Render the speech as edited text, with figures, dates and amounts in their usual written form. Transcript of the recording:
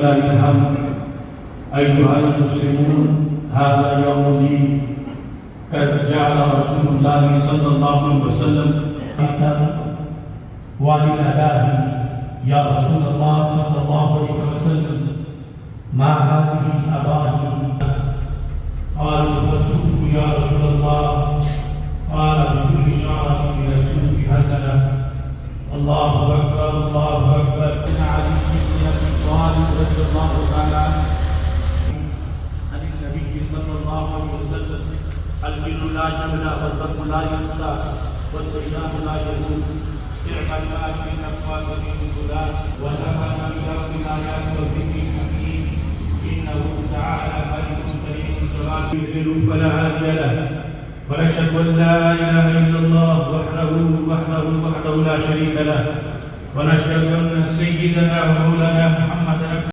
لله الحمد. أيها المسلمون، هذا يوم الدين. قد جعل رسول الله صلى الله عليه وسلم وللأباه يا رسول الله صلى الله عليه وسلم ما هذه الأباهي؟ قالوا فالسوف يا رسول الله. قال بكل شعرة من السوف حسنة. الله أكبر الله أكبر. علي بن أبي طالب رضي الله تعالى عنه عن النبي صلى الله عليه وسلم: البر لا يبلى والبر لا ينسى والصيام لا يموت. اعمل ما شئت فاك به فلان ونفعنا بأرض الآيات والذكر الحكيم إنه تعالى ملك كريم جواد يضلل فلا هادي له. ونشهد أن لا إله إلا الله وحده لا شريك له. ونشهد أن سيدنا ومولانا محمدا